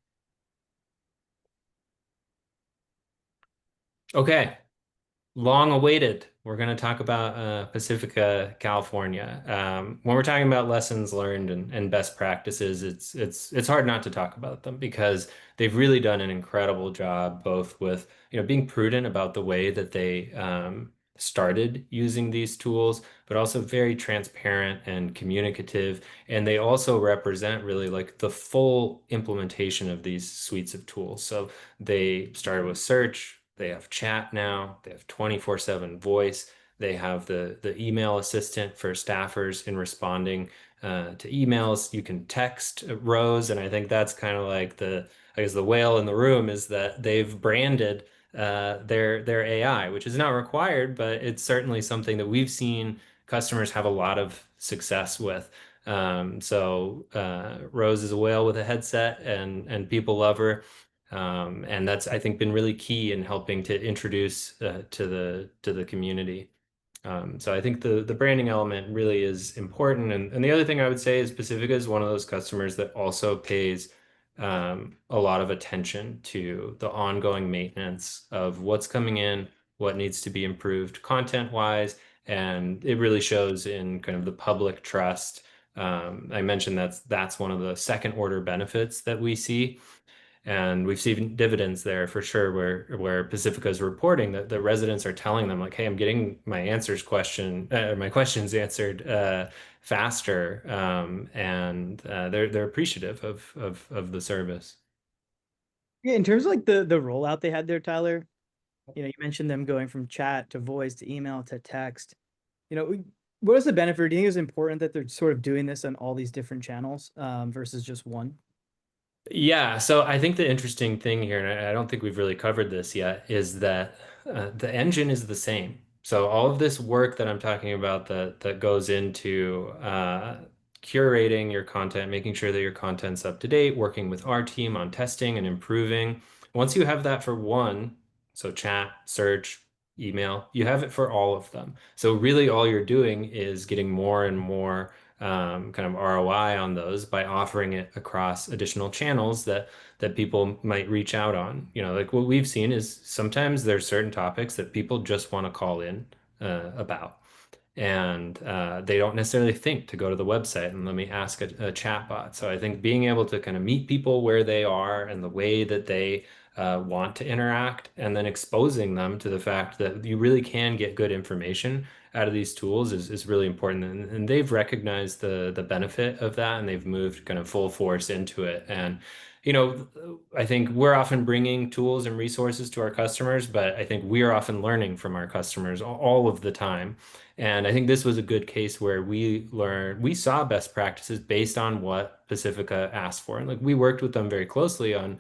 Okay. Long awaited. We're going to talk about Pacifica, California. When we're talking about lessons learned and best practices, it's hard not to talk about them because they've really done an incredible job, both with, you know, being prudent about the way that they started using these tools, but also very transparent and communicative. And they also represent really like the full implementation of these suites of tools. So they started with search. They have chat now. They have 24/7 voice. They have the email assistant for staffers in responding to emails. You can text Rose, and I think that's kind of like I guess the whale in the room is that they've branded their AI, which is not required, but it's certainly something that we've seen customers have a lot of success with. So Rose is a whale with a headset, and people love her. And that's, I think, been really key in helping to introduce to the community. So I think the branding element really is important. And the other thing I would say is Pacifica is one of those customers that also pays a lot of attention to the ongoing maintenance of what's coming in, what needs to be improved content-wise, and it really shows in kind of the public trust. I mentioned that's one of the second order benefits that we see. And we've seen dividends there for sure, where Pacifica is reporting that the residents are telling them like, "Hey, I'm getting my questions answered faster," and they're appreciative of the service. Yeah, in terms of like the rollout they had there, Tyler, you know, you mentioned them going from chat to voice to email to text. You know, what is the benefit? Do you think it's important that they're sort of doing this on all these different channels versus just one? Yeah, so I think the interesting thing here, and I don't think we've really covered this yet, is that the engine is the same. So all of this work that I'm talking about that goes into curating your content, making sure that your content's up to date, working with our team on testing and improving. Once you have that for one, so chat, search, email, you have it for all of them. So really all you're doing is getting more and more kind of ROI on those by offering it across additional channels that people might reach out on. You know, like what we've seen is sometimes there's certain topics that people just want to call in about. And they don't necessarily think to go to the website and let me ask a chat bot. So I think being able to kind of meet people where they are and the way that they want to interact, and then exposing them to the fact that you really can get good information out of these tools is really important. And they've recognized the benefit of that, and they've moved kind of full force into it. And I think we're often bringing tools and resources to our customers, but I think we are often learning from our customers all of the time. And I think this was a good case where we saw best practices based on what Pacifica asked for. And like we worked with them very closely on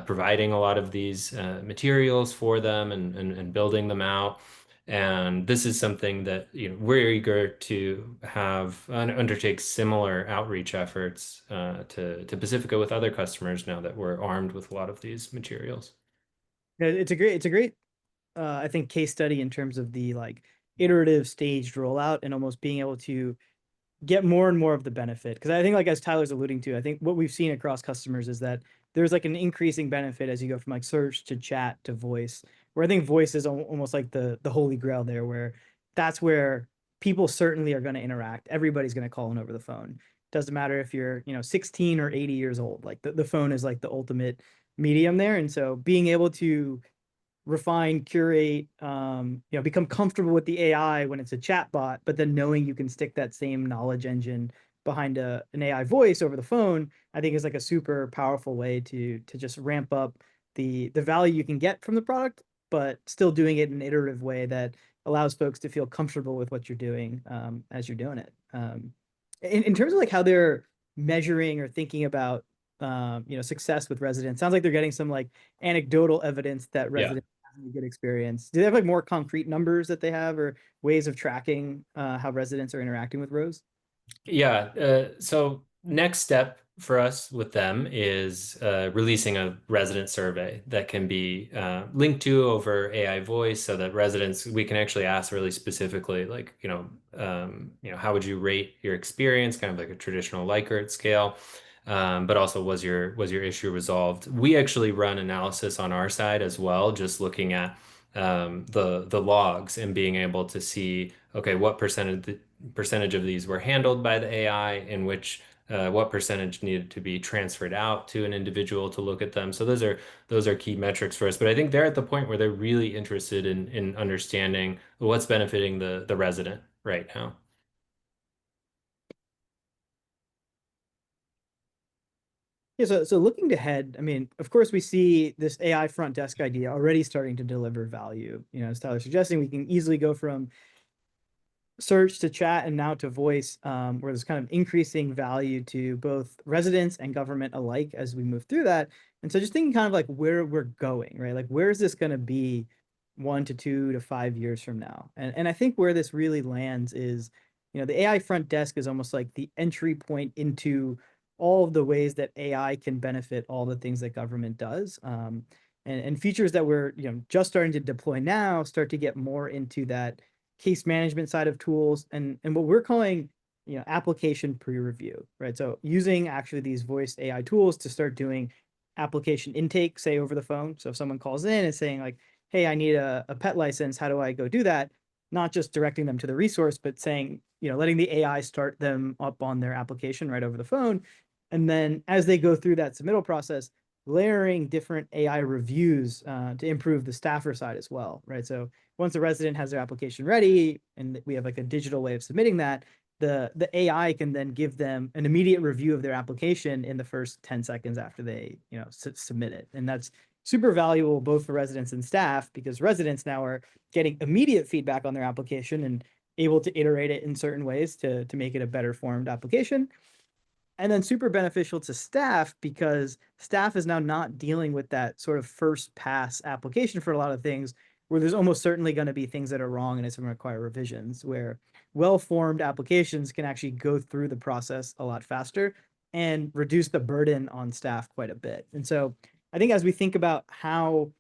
providing a lot of these materials for them and building them out. And this is something that we're eager to have undertake similar outreach efforts to Pacifica with other customers now that we're armed with a lot of these materials. Yeah, it's a great I think case study in terms of the like iterative staged rollout and almost being able to get more and more of the benefit. Because I think, like as Tyler's alluding to, I think what we've seen across customers is that there's like an increasing benefit as you go from like search to chat to voice, where I think voice is almost like the holy grail there, where that's where people certainly are going to interact. Everybody's going to call in over the phone. Doesn't matter if you're 16 or 80 years old. Like the phone is like the ultimate medium there. And so being able to refine, curate, become comfortable with the AI when it's a chat bot, but then knowing you can stick that same knowledge engine behind an AI voice over the phone, I think is like a super powerful way to just ramp up the value you can get from the product, but still doing it in an iterative way that allows folks to feel comfortable with what you're doing as you're doing it. In terms of like how they're measuring or thinking about success with residents, sounds like they're getting some like anecdotal evidence that residents a good experience. Do they have like more concrete numbers that they have or ways of tracking how residents are interacting with Rose? Yeah. So next step for us with them is releasing a resident survey that can be linked to over AI voice so that we can actually ask really specifically, like, how would you rate your experience, kind of like a traditional Likert scale. But also was your issue resolved? We actually run analysis on our side as well, just looking at the logs and being able to see, okay, what percentage of these were handled by the AI, in which what percentage needed to be transferred out to an individual to look at them. So those are key metrics for us. But I think they're at the point where they're really interested in understanding what's benefiting the resident right now. Yeah, so looking ahead, I mean, of course, we see this AI front desk idea already starting to deliver value. As Tyler's suggesting, we can easily go from search to chat and now to voice, where there's kind of increasing value to both residents and government alike as we move through that. And so just thinking kind of like where we're going, right? Like where is this going to be 1 to 2 to 5 years from now? And I think where this really lands is, the AI front desk is almost like the entry point into all of the ways that AI can benefit all the things that government does. And features that we're just starting to deploy now start to get more into that case management side of tools and what we're calling application pre-review, right? So using actually these voice AI tools to start doing application intake, say over the phone. So if someone calls in and saying like, hey, I need a pet license, how do I go do that? Not just directing them to the resource, but saying, letting the AI start them up on their application right over the phone. And then as they go through that submittal process, layering different AI reviews to improve the staffer side as well, right? So once a resident has their application ready and we have like a digital way of submitting that, the AI can then give them an immediate review of their application in the first 10 seconds after they submit it. And that's super valuable both for residents and staff, because residents now are getting immediate feedback on their application and able to iterate it in certain ways to make it a better formed application. And then super beneficial to staff, because staff is now not dealing with that sort of first pass application for a lot of things, where there's almost certainly going to be things that are wrong and it's going to require revisions, where well-formed applications can actually go through the process a lot faster and reduce the burden on staff quite a bit. And so I think as we think about how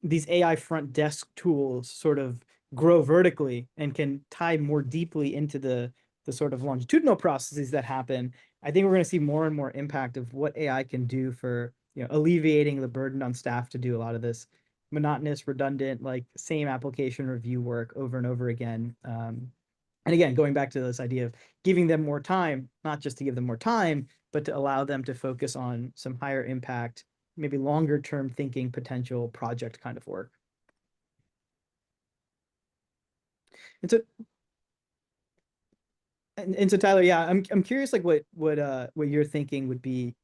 these AI front desk tools sort of grow vertically and can tie more deeply into the sort of longitudinal processes that happen, I think we're going to see more and more impact of what AI can do for alleviating the burden on staff to do a lot of this monotonous, redundant, like same application review work over and over again. And again, going back to this idea of giving them more time, not just to give them more time, but to allow them to focus on some higher impact, maybe longer term thinking potential project kind of work. And so Tyler, yeah, I'm curious like what your thinking would be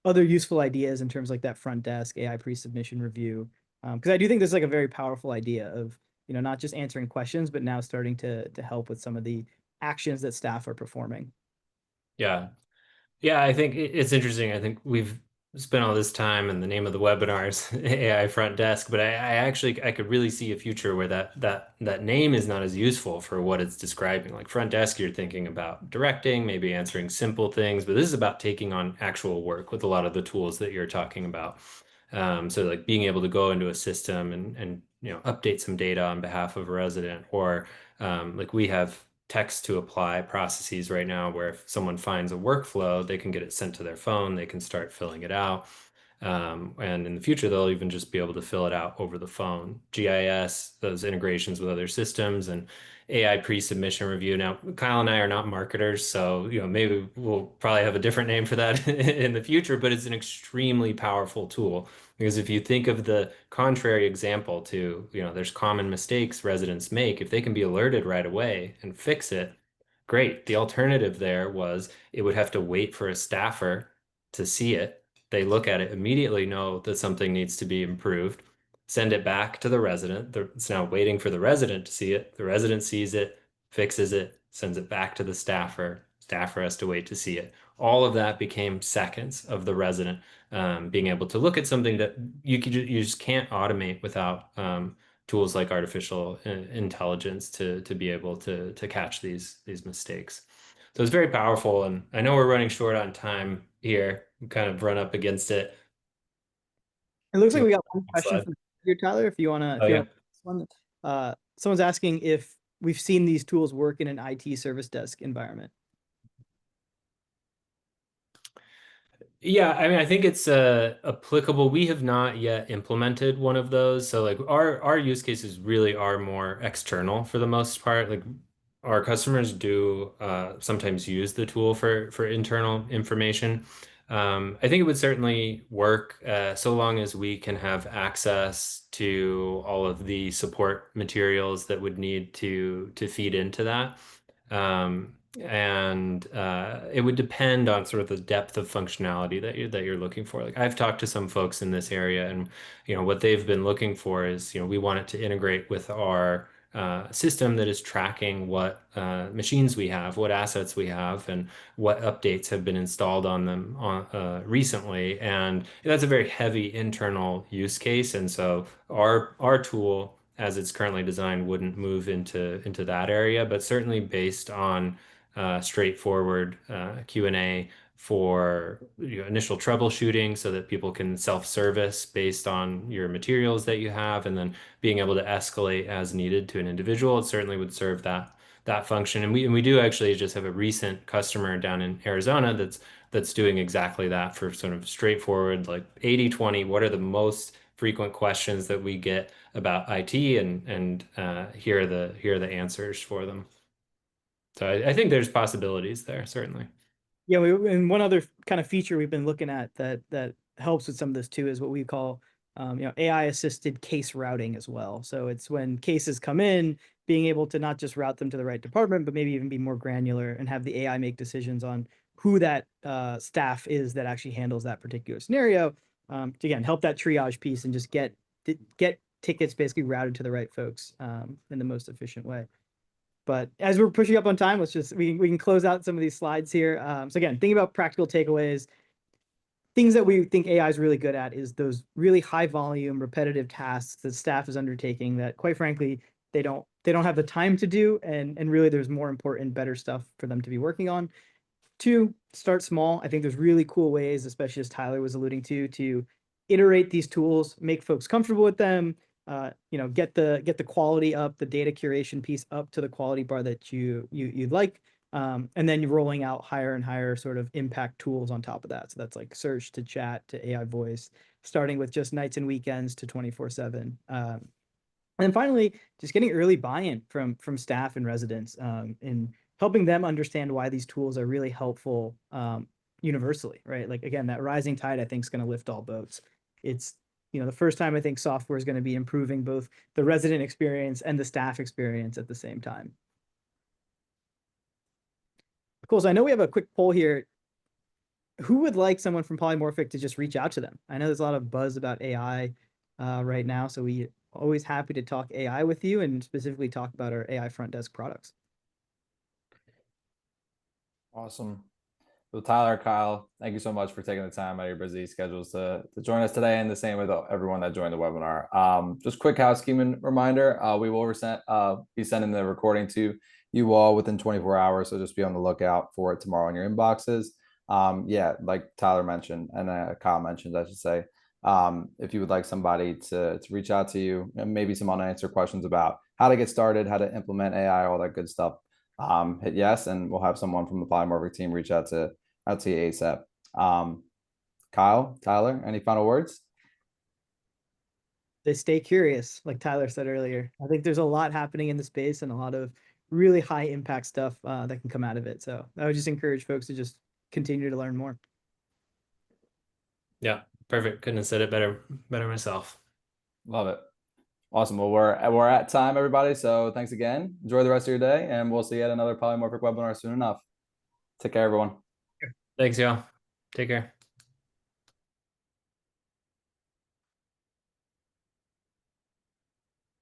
other useful ideas in terms like that front desk AI pre-submission review. Because I do think this is like a very powerful idea of, not just answering questions, but now starting to help with some of the actions that staff are performing. Yeah. Yeah, I think it's interesting. I think we've spent all this time, and the name of the webinar is AI Front Desk, but I could really see a future where that name is not as useful for what it's describing. Like front desk, you're thinking about directing, maybe answering simple things, but this is about taking on actual work with a lot of the tools that you're talking about. So like being able to go into a system and update some data on behalf of a resident, or like we have text to apply processes right now where if someone finds a workflow, they can get it sent to their phone, they can start filling it out. And in the future, they'll even just be able to fill it out over the phone. GIS, those integrations with other systems, and AI pre-submission review. Now, Kyle and I are not marketers, so maybe we'll probably have a different name for that in the future, but it's an extremely powerful tool. Because if you think of the contrary example to, there's common mistakes residents make, if they can be alerted right away and fix it, great. The alternative there was it would have to wait for a staffer to see it. They look at it, immediately know that something needs to be improved, send it back to the resident. It's now waiting for the resident to see it. The resident sees it, fixes it, sends it back to the staffer. Staffer has to wait to see it. All of that became seconds of the resident being able to look at something that you just can't automate without tools like artificial intelligence to be able to catch these mistakes. So it's very powerful, and I know we're running short on time here. We kind of run up against it. It looks like we got one question Slide. from here, Tyler. If you want to, Yeah. one, someone's asking if we've seen these tools work in an IT service desk environment. Yeah, I mean, I think it's applicable. We have not yet implemented one of those. So like our use cases really are more external for the most part. Like our customers do sometimes use the tool for internal information. I think it would certainly work so long as we can have access to all of the support materials that would need to feed into that. And it would depend on sort of the depth of functionality that you're looking for. Like I've talked to some folks in this area, and what they've been looking for is we want it to integrate with our system that is tracking what machines we have, what assets we have, and what updates have been installed on them recently. And that's a very heavy internal use case. And so our tool, as it's currently designed, wouldn't move into that area, but certainly based on straightforward Q&A for initial troubleshooting so that people can self-service based on your materials that you have, and then being able to escalate as needed to an individual. It certainly would serve that function. And we do actually just have a recent customer down in Arizona that's doing exactly that for sort of straightforward, like 80/20, what are the most frequent questions that we get about IT, and here are the answers for them. So I think there's possibilities there, certainly. Yeah, and one other kind of feature we've been looking at that helps with some of this too is what we call AI assisted case routing as well. So it's when cases come in, being able to not just route them to the right department, but maybe even be more granular and have the AI make decisions on who that staff is that actually handles that particular scenario. To again help that triage piece and just get tickets basically routed to the right folks in the most efficient way. But as we're pushing up on time, we can close out some of these slides here. So again, thinking about practical takeaways, things that we think AI is really good at is those really high volume, repetitive tasks that staff is undertaking that, quite frankly, they don't have the time to do, and really there's more important, better stuff for them to be working on. 2, start small. I think there's really cool ways, especially as Tyler was alluding to iterate these tools, make folks comfortable with them. Get the quality up, the data curation piece up to the quality bar that you'd like, and then you're rolling out higher and higher sort of impact tools on top of that. So that's like search to chat to AI voice, starting with just nights and weekends to 24/7. And then finally, just getting early buy-in from staff and residents, and helping them understand why these tools are really helpful universally, right? Like again, that rising tide I think is going to lift all boats. It's the first time I think software is going to be improving both the resident experience and the staff experience at the same time. Cool. So I know we have a quick poll here. who would like someone from Polymorphic to just reach out to them? I know there's a lot of buzz about AI right now, so we always happy to talk AI with you and specifically talk about our AI front desk products. Awesome. Well, Tyler, Kyle, thank you so much for taking the time out of your busy schedules to join us today, and the same with everyone that joined the webinar. Just quick housekeeping reminder, we will be sending the recording to you all within 24 hours, so just be on the lookout for it tomorrow in your inboxes. Yeah, like Tyler mentioned, and Kyle mentioned, I should say, if you would like somebody to reach out to you and maybe some unanswered questions about how to get started, how to implement AI, all that good stuff, hit yes, and we'll have someone from the Polymorphic team reach out to you ASAP. Kyle, Tyler, any final words? They stay curious, like Tyler said earlier. I think there's a lot happening in the space and a lot of really high impact stuff that can come out of it. So I would just encourage folks to just continue to learn more. Yeah, perfect. Couldn't have said it better myself. Love it. Awesome. Well, we're at time, everybody. So thanks again. Enjoy the rest of your day, and we'll see you at another Polymorphic webinar soon enough. Take care, everyone. Thanks, y'all. Take care.